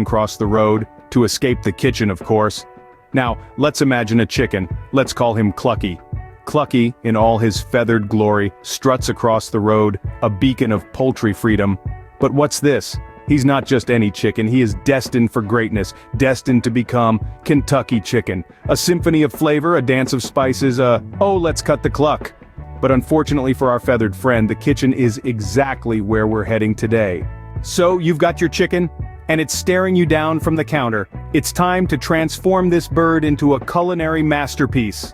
cross the road, to escape the kitchen of course. Now, let's imagine a chicken, let's call him Clucky. Clucky, in all his feathered glory, struts across the road, a beacon of poultry freedom. But what's this? He's not just any chicken, he is destined for greatness, destined to become Kentucky chicken. A symphony of flavor, a dance of spices, oh let's cut the cluck. But unfortunately for our feathered friend, the kitchen is exactly where we're heading today. So, you've got your chicken, and it's staring you down from the counter. It's time to transform this bird into a culinary masterpiece.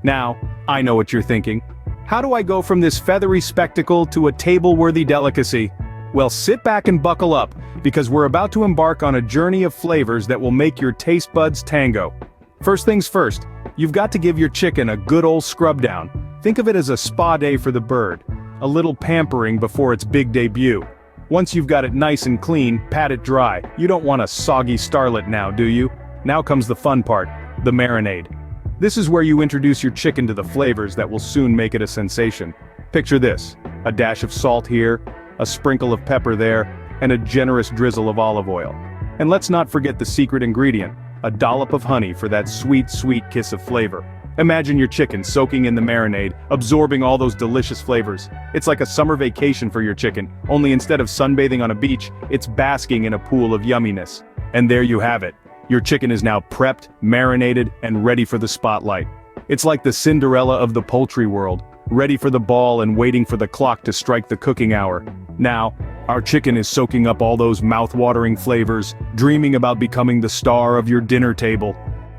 Now, I know what you're thinking. How do I go from this feathery spectacle to a table-worthy delicacy? Well, sit back and buckle up, because we're about to embark on a journey of flavors that will make your taste buds tango. First things first, you've got to give your chicken a good old scrub down. Think of it as a spa day for the bird, a little pampering before its big debut. Once you've got it nice and clean, pat it dry. You don't want a soggy starlet now, do you? Now comes the fun part, the marinade. This is where you introduce your chicken to the flavors that will soon make it a sensation. Picture this, a dash of salt here, a sprinkle of pepper there, and a generous drizzle of olive oil. And let's not forget the secret ingredient, a dollop of honey for that sweet, sweet kiss of flavor. Imagine your chicken soaking in the marinade, absorbing all those delicious flavors. It's like a summer vacation for your chicken, only instead of sunbathing on a beach, it's basking in a pool of yumminess. And there you have it. Your chicken is now prepped, marinated, and ready for the spotlight. It's like the Cinderella of the poultry world, ready for the ball and waiting for the clock to strike the cooking hour. Now, our chicken is soaking up all those mouth-watering flavors, dreaming about becoming the star of your dinner table.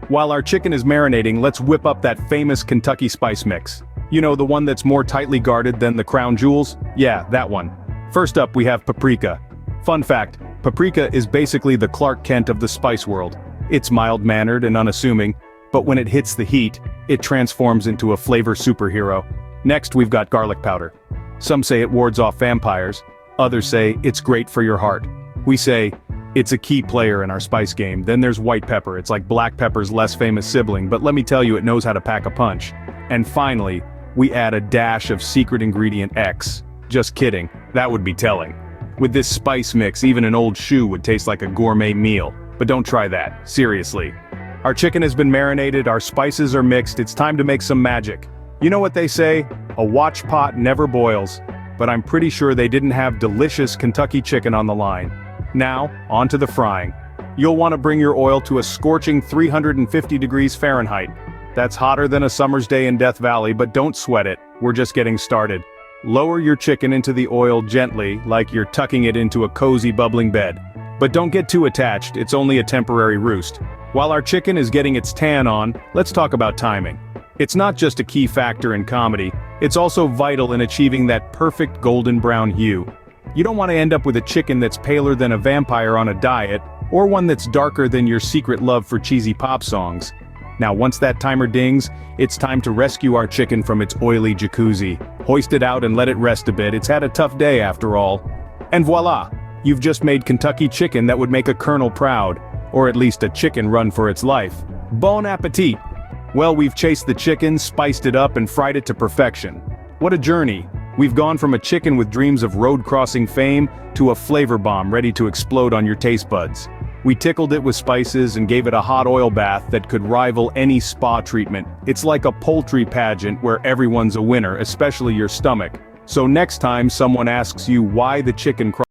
While our chicken is marinating, let's whip up that famous Kentucky spice mix. You know, the one that's more tightly guarded than the crown jewels? Yeah, that one. First up we have paprika. Fun fact, paprika is basically the Clark Kent of the spice world. It's mild-mannered and unassuming, but when it hits the heat, it transforms into a flavor superhero. Next we've got garlic powder. Some say it wards off vampires, others say it's great for your heart. We say, it's a key player in our spice game. Then there's white pepper, it's like black pepper's less famous sibling, but let me tell you it knows how to pack a punch. And finally, we add a dash of secret ingredient X. Just kidding, that would be telling. With this spice mix, even an old shoe would taste like a gourmet meal. But don't try that, seriously. Our chicken has been marinated, our spices are mixed, it's time to make some magic. You know what they say, a watch pot never boils, but I'm pretty sure they didn't have delicious Kentucky chicken on the line. Now, on to the frying. You'll want to bring your oil to a scorching 350 degrees Fahrenheit. That's hotter than a summer's day in Death Valley, but don't sweat it, we're just getting started. Lower your chicken into the oil gently, like you're tucking it into a cozy bubbling bed. But don't get too attached, it's only a temporary roost. While our chicken is getting its tan on, let's talk about timing. It's not just a key factor in comedy, it's also vital in achieving that perfect golden brown hue. You don't want to end up with a chicken that's paler than a vampire on a diet, or one that's darker than your secret love for cheesy pop songs. Now once that timer dings, it's time to rescue our chicken from its oily jacuzzi. Hoist it out and let it rest a bit, it's had a tough day after all. And voila! You've just made Kentucky chicken that would make a colonel proud, or at least a chicken run for its life. Bon appetit! Well, we've chased the chicken, spiced it up and fried it to perfection. What a journey! We've gone from a chicken with dreams of road-crossing fame to a flavor bomb ready to explode on your taste buds. We tickled it with spices and gave it a hot oil bath that could rival any spa treatment. It's like a poultry pageant where everyone's a winner, especially your stomach. So next time someone asks you why the chicken